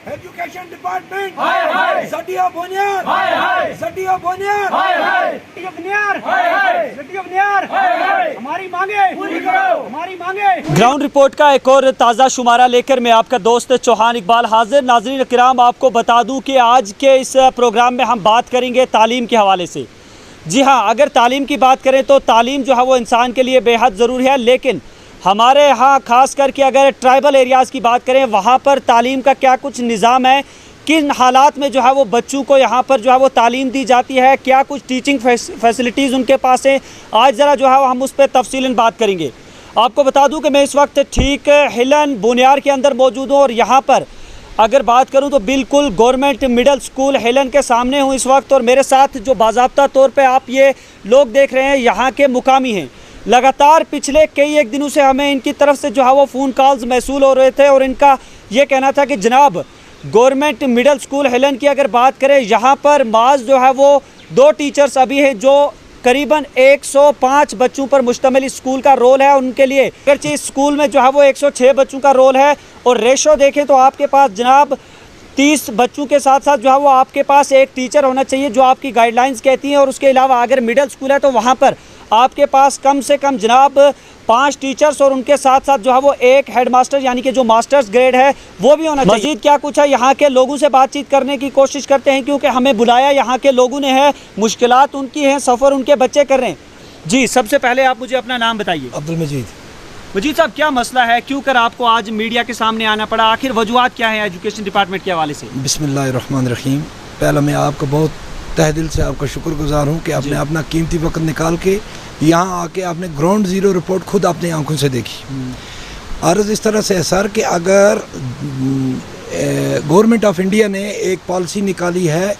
Education department जडिया बुनियाद हमारी मांगे पूरी करो, हमारी मांगे। ग्राउंड रिपोर्ट का एक और ताज़ा शुमारा लेकर मैं आपका दोस्त चौहान इकबाल हाजिर। नाज़रीन किराम, आपको बता दूं कि आज के इस प्रोग्राम में हम बात करेंगे तालीम के हवाले से। जी हाँ, अगर तालीम की बात करें तो तालीम जो है वो इंसान के लिए बेहद ज़रूरी है, लेकिन हमारे यहाँ ख़ास करके अगर ट्राइबल एरियाज़ की बात करें, वहाँ पर तालीम का क्या कुछ निज़ाम है, किन हालात में जो है वो बच्चों को यहाँ पर जो है वो तालीम दी जाती है, क्या कुछ टीचिंग फैसिलिटीज़ उनके पास हैं, आज ज़रा जो है हम उस पर तफसीलन बात करेंगे। आपको बता दूं कि मैं इस वक्त ठीक हिलन बुनियार के अंदर मौजूद हूँ और यहाँ पर अगर बात करूँ तो बिल्कुल गवर्नमेंट मिडिल स्कूल हिलन के सामने हूँ इस वक्त, और मेरे साथ जो बाज़ाब्ता तौर पे आप ये लोग देख रहे हैं यहाँ के मुकामी हैं। लगातार पिछले कई एक दिनों से हमें इनकी तरफ से जो है वो फ़ोन कॉल्स मौसूल हो रहे थे और इनका ये कहना था कि जनाब गवर्नमेंट मिडिल स्कूल हिलन की अगर बात करें, यहाँ पर माज जो है वो 2 टीचर्स अभी हैं जो करीबन 105 बच्चों पर मुश्तमिल इस स्कूल का रोल है। उनके लिए अगरचे इस स्कूल में जो है वो 106 बच्चों का रोल है और रेशो देखें तो आपके पास जनाब 30 बच्चों के साथ साथ जो है वो आपके पास एक टीचर होना चाहिए जो आपकी गाइडलाइंस कहती हैं। और उसके अलावा अगर मिडिल स्कूल है तो वहाँ पर आपके पास कम से कम जनाब 5 टीचर्स और उनके साथ साथ जो है वो एक हेड मास्टर यानी कि जो मास्टर्स ग्रेड है वो भी होना चाहिए। मज़ीद क्या कुछ है, यहाँ के लोगों से बातचीत करने की कोशिश करते हैं क्योंकि हमें बुलाया यहाँ के लोगों ने है, मुश्किलात उनकी हैं, सफ़र उनके बच्चे कर रहे हैं। जी, सबसे पहले आप मुझे अपना नाम बताइए। अब्दुल मजीद। मजीद साहब, क्या मसला है, क्यों कर आपको आज मीडिया के सामने आना पड़ा, आखिर वजूहात क्या है एजुकेशन डिपार्टमेंट के हवाले से? बिस्मिल्लाहिर्रहमानिर्रहीम। पहला मैं आपका बहुत तहे दिल से आपका शुक्रगुजार हूँ कि आपने अपना कीमती वक्त निकाल के यहाँ आके आपने ग्राउंड ज़ीरो रिपोर्ट खुद अपनी आंखों से देखी। अर्ज़ इस तरह से है सर कि अगर गवर्नमेंट ऑफ इंडिया ने एक पॉलिसी निकाली है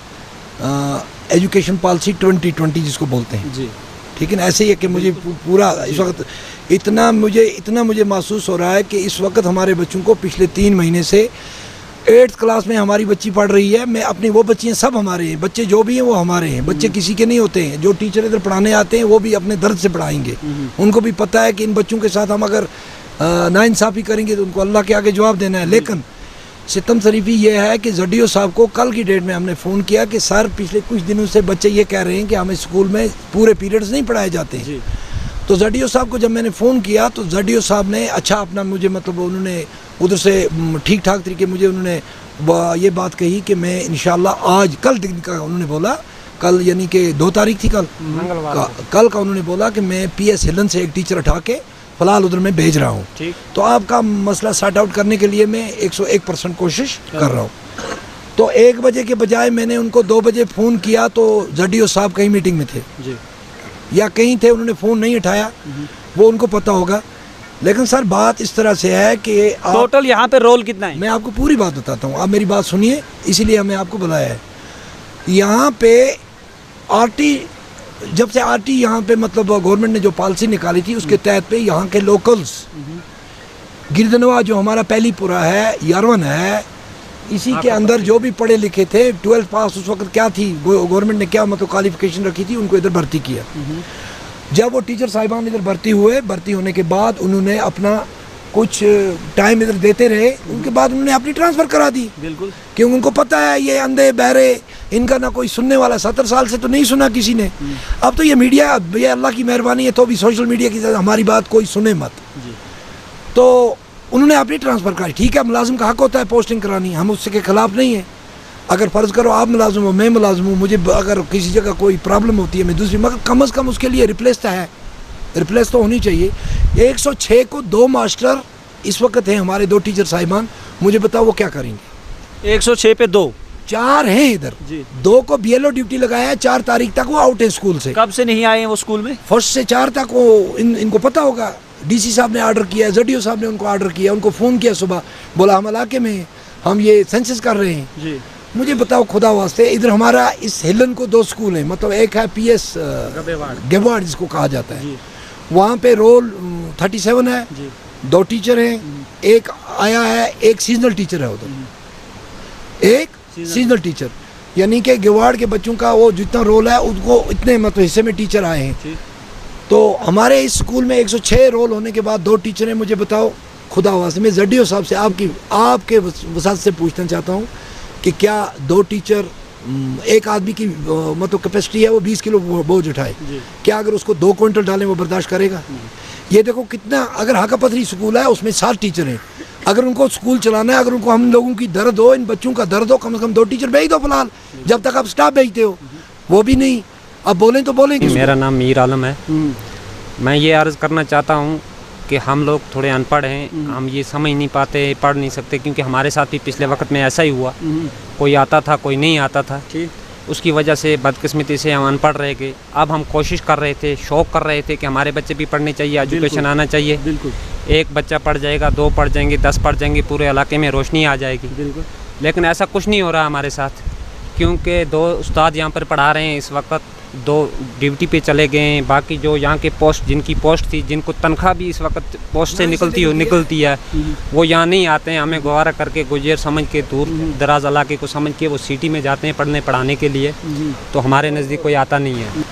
एजुकेशन पॉलिसी 2020 जिसको बोलते हैं जी, ठीक है ना, ऐसे ही है कि मुझे पूरा इस वक्त इतना मुझे महसूस हो रहा है कि इस वक्त हमारे बच्चों को पिछले 3 महीने से 8th क्लास में हमारी बच्ची पढ़ रही है। मैं अपनी वो बच्चियाँ सब हमारे हैं, बच्चे जो भी हैं वो हमारे हैं, बच्चे किसी के नहीं होते हैं। जो टीचर इधर पढ़ाने आते हैं वो भी अपने दर्द से पढ़ाएंगे। उनको भी पता है कि इन बच्चों के साथ हम अगर नाइंसाफ़ी करेंगे तो उनको अल्लाह के आगे जवाब देना है। लेकिन सितम शरीफी ये है कि जडियो साहब को कल की डेट में हमने फ़ोन किया कि सर पिछले कुछ दिनों से बच्चे ये कह रहे हैं कि हमें स्कूल में पूरे पीरियड्स नहीं पढ़ाए जाते हैं। तो जडियो साहब को जब मैंने फ़ोन किया तो जडियो साहब ने अच्छा अपना मुझे मतलब उन्होंने उधर से ठीक ठाक तरीके मुझे उन्होंने ये बात कही कि मैं इंशाल्लाह आज कल दिन का उन्होंने बोला, कल यानी कि 2 तारीख थी कल का उन्होंने बोला कि मैं PS हिलन से एक टीचर उठा के फ़िलहाल उधर मैं भेज रहा हूँ। तो आपका मसला सॉर्ट आउट करने के लिए मैं 101% कोशिश कर रहा हूँ। तो 1 बजे के बजाय मैंने उनको 2 बजे फ़ोन किया तो जडियो साहब कहीं मीटिंग में थे या कहीं थे, उन्होंने फ़ोन नहीं उठाया, वो उनको पता होगा। लेकिन सर बात इस तरह से है कि टोटल यहाँ पे रोल कितना है? मैं आपको पूरी बात बताता हूँ, आप मेरी बात सुनिए, इसीलिए हमें आपको बुलाया है। यहाँ पे जब से RT यहाँ पे मतलब गवर्नमेंट ने जो पॉलिसी निकाली थी उसके तहत पे यहाँ के लोकल्स गिरदनवा जो हमारा पहलीपुरा है, यारवन है, इसी के अंदर जो भी पढ़े लिखे थे 12th पास उस वक्त क्या थी गवर्नमेंट ने क्या मतलब क्वालिफिकेशन रखी थी, उनको इधर भर्ती किया। जब वो टीचर साहिबान इधर भर्ती होने के बाद उन्होंने अपना कुछ टाइम इधर देते रहे, उनके बाद उन्होंने अपनी ट्रांसफ़र करा दी। बिल्कुल, क्योंकि उनको पता है ये अंधे बहरे, इनका ना कोई सुनने वाला, 70 साल से तो नहीं सुना किसी ने। अब तो ये मीडिया, ये अल्लाह की मेहरबानी है तो भी सोशल मीडिया की हमारी बात कोई सुने मत। तो उन्होंने अपनी ट्रांसफ़र कराई। ठीक है, मुलाजिम का हक होता है पोस्टिंग करानी, हम उससे के खिलाफ नहीं है। अगर फ़र्ज़ करो आप मुलाजिम हो, मैं मुलाजिम हूँ, मुझे अगर किसी जगह कोई प्रॉब्लम होती है मैं दूसरी, मगर कम अज़ कम उसके लिए रिप्लेस तो होनी चाहिए। 106 को 2 मास्टर इस वक्त हैं हमारे, 2 टीचर साहिबान, मुझे बताओ वो क्या करेंगे? 106 पे 2, 4 हैं इधर, 2 को BLO ड्यूटी लगाया है, 4 तारीख तक वो आउट है स्कूल से। कब से नहीं आए हैं वो स्कूल में? 1 से 4 तक वो इनको पता होगा। DC साहब ने ऑर्डर किया, जडियो साहब ने उनको ऑर्डर किया, उनको फ़ोन किया सुबह, बोला हम इलाके में हम ये सेंसस कर रहे हैं। मुझे बताओ खुदा वास्ते, इधर हमारा इस हिलन को 2 स्कूल हैं, मतलब एक है PS गेवाड़ जिसको कहा जाता है, वहाँ पे रोल 37 है, 2 टीचर हैं, एक आया है, एक सीजनल टीचर है उधर, एक सीजनल टीचर, यानी कि गेवाड़ के बच्चों का वो जितना रोल है उनको इतने मतलब हिस्से में टीचर आए हैं। तो हमारे इस स्कूल में 106 रोल होने के बाद 2 टीचर हैं। मुझे बताओ खुदा वास्ते मैं जडियो साहब से आपके वसात से पूछना चाहता हूँ कि क्या 2 टीचर एक आदमी की मतलब कैपेसिटी है वो 20 किलो बोझ उठाए, क्या अगर उसको 2 क्विंटल डालें वो बर्दाश्त करेगा? ये देखो कितना, अगर हाका पथरी स्कूल है उसमें 7 टीचर हैं, अगर उनको स्कूल चलाना है, अगर उनको हम लोगों की दर्द हो, इन बच्चों का दर्द हो, कम से कम 2 टीचर भेज दो फिलहाल, जब तक आप स्टाफ भेजते हो। वो भी नहीं, अब बोलें तो बोलें। मेरा नाम मीर आलम है। मैं ये अर्ज़ करना चाहता हूँ कि हम लोग थोड़े अनपढ़ हैं, हम ये समझ नहीं पाते, पढ़ नहीं सकते, क्योंकि हमारे साथ भी पिछले वक्त में ऐसा ही हुआ, कोई आता था कोई नहीं आता था, उसकी वजह से बदकिस्मती से हम अनपढ़ रह गए। अब हम कोशिश कर रहे थे, शौक़ कर रहे थे कि हमारे बच्चे भी पढ़ने चाहिए, एजुकेशन आना चाहिए। बिल्कुल, एक बच्चा पढ़ जाएगा, 2 पढ़ जाएंगे, 10 पढ़ जाएंगे, पूरे इलाके में रोशनी आ जाएगी। बिल्कुल, लेकिन ऐसा कुछ नहीं हो रहा हमारे साथ, क्योंकि 2 उस्ताद यहाँ पर पढ़ा रहे हैं इस वक्त, 2 ड्यूटी पे चले गए हैं। बाकी जो यहाँ के पोस्ट, जिनकी पोस्ट थी, जिनको तनख्वाह भी इस वक्त पोस्ट से निकलती है, वो यहाँ नहीं आते हैं। हमें गवारा करके गुजर समझ के, दूर दराज इलाके को समझ के वो सिटी में जाते हैं पढ़ाने के लिए, तो हमारे नज़दीक कोई आता नहीं है।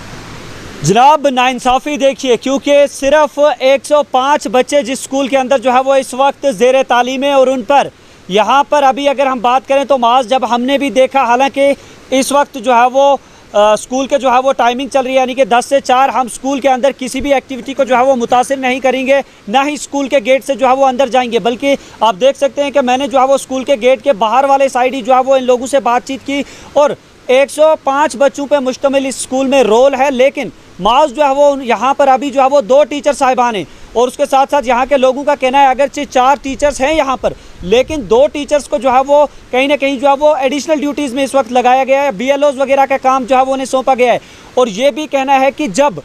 जनाब नाइंसाफ़ी देखिए, क्योंकि सिर्फ 105 बच्चे जिस स्कूल के अंदर जो है वो इस वक्त ज़ेर तालीम है, और उन पर यहाँ पर अभी अगर हम बात करें तो माज जब हमने भी देखा, हालांकि इस वक्त जो है वो स्कूल के जो है वो टाइमिंग चल रही है, यानी कि 10 से 4 हम स्कूल के अंदर किसी भी एक्टिविटी को जो है वो मुतासिर नहीं करेंगे, ना ही स्कूल के गेट से जो है वो अंदर जाएंगे। बल्कि आप देख सकते हैं कि मैंने जो है वो स्कूल के गेट के बाहर वाले साइड ही जो है वो इन लोगों से बातचीत की, और 105 बच्चों पे मुश्तमिल इस स्कूल में रोल है, लेकिन माज जो है वो यहाँ पर अभी जो है वो 2 टीचर साहिबान हैं, और उसके साथ साथ यहाँ के लोगों का कहना है अगरचे 4 टीचर्स हैं यहाँ पर, लेकिन 2 टीचर्स को जो है वो कहीं ना कहीं जो है वो एडिशनल ड्यूटीज़ में इस वक्त लगाया गया है, BLOs वगैरह का काम जो है वो उन्हें सौंपा गया है। और ये भी कहना है कि जब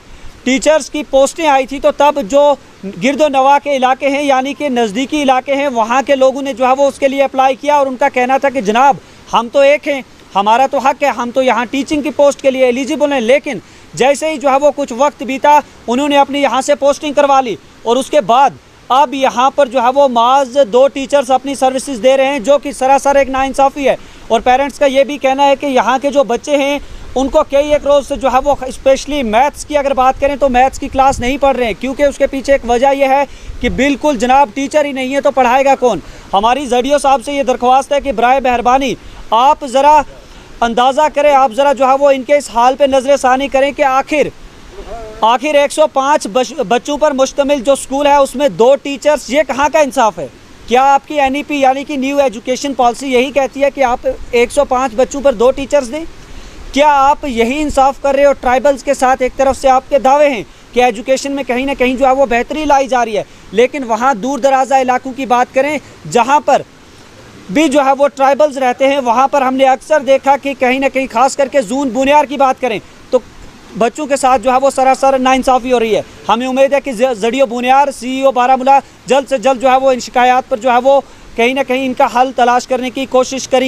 टीचर्स की पोस्टें आई थी तो तब जो गिरदो नवा के इलाके हैं, यानी कि नज़दीकी इलाके हैं, वहाँ के लोगों ने जो है वो उसके लिए अप्लाई किया, और उनका कहना था कि जनाब हम तो एक हैं, हमारा तो हक है, हम तो यहाँ टीचिंग की पोस्ट के लिए एलिजिबल हैं। लेकिन जैसे ही जो है वो कुछ वक्त बीता, उन्होंने अपनी यहाँ से पोस्टिंग करवा ली, और उसके बाद अब यहाँ पर जो है वो माज 2 टीचर्स अपनी सर्विसेज दे रहे हैं, जो कि सरासर एक नाइंसाफ़ी है। और पेरेंट्स का ये भी कहना है कि यहाँ के जो बच्चे हैं उनको कई एक रोज़ से जो है वो स्पेशली मैथ्स की अगर बात करें तो मैथ्स की क्लास नहीं पढ़ रहे हैं, क्योंकि उसके पीछे एक वजह यह है कि बिल्कुल जनाब टीचर ही नहीं है तो पढ़ाएगा कौन। हमारी जडियो साहब से ये दरख्वास्त है कि बराए मेहरबानी आप ज़रा अंदाज़ा करें, आप ज़रा जो है वो इनके इस हाल पे नज़र सानी करें कि आखिर 105 बच्चों पर मुश्तमिल जो स्कूल है उसमें 2 टीचर्स, ये कहाँ का इंसाफ है? क्या आपकी NEP यानी कि न्यू एजुकेशन पॉलिसी यही कहती है कि आप 105 बच्चों पर 2 टीचर्स दें? क्या आप यही इंसाफ कर रहे हो? ट्राइबल्स के साथ एक तरफ से आपके दावे हैं कि एजुकेशन में कहीं ना कहीं जो है वो बेहतरी लाई जा रही है, लेकिन वहाँ दूर दराजा इलाकों की बात करें जहाँ पर भी जो है वो ट्राइबल्स रहते हैं, वहाँ पर हमने अक्सर देखा कि कहीं ना कहीं खास करके जून बुनियार की बात करें तो बच्चों के साथ जो है वो सरासर नाइंसाफ़ी हो रही है। हमें उम्मीद है कि जडियो बुनियार CEO बारामूला जल्द से जल्द जो है वो इन शिकायत पर जो है वो कहीं ना कहीं इनका हल तलाश करने की कोशिश करेंगे।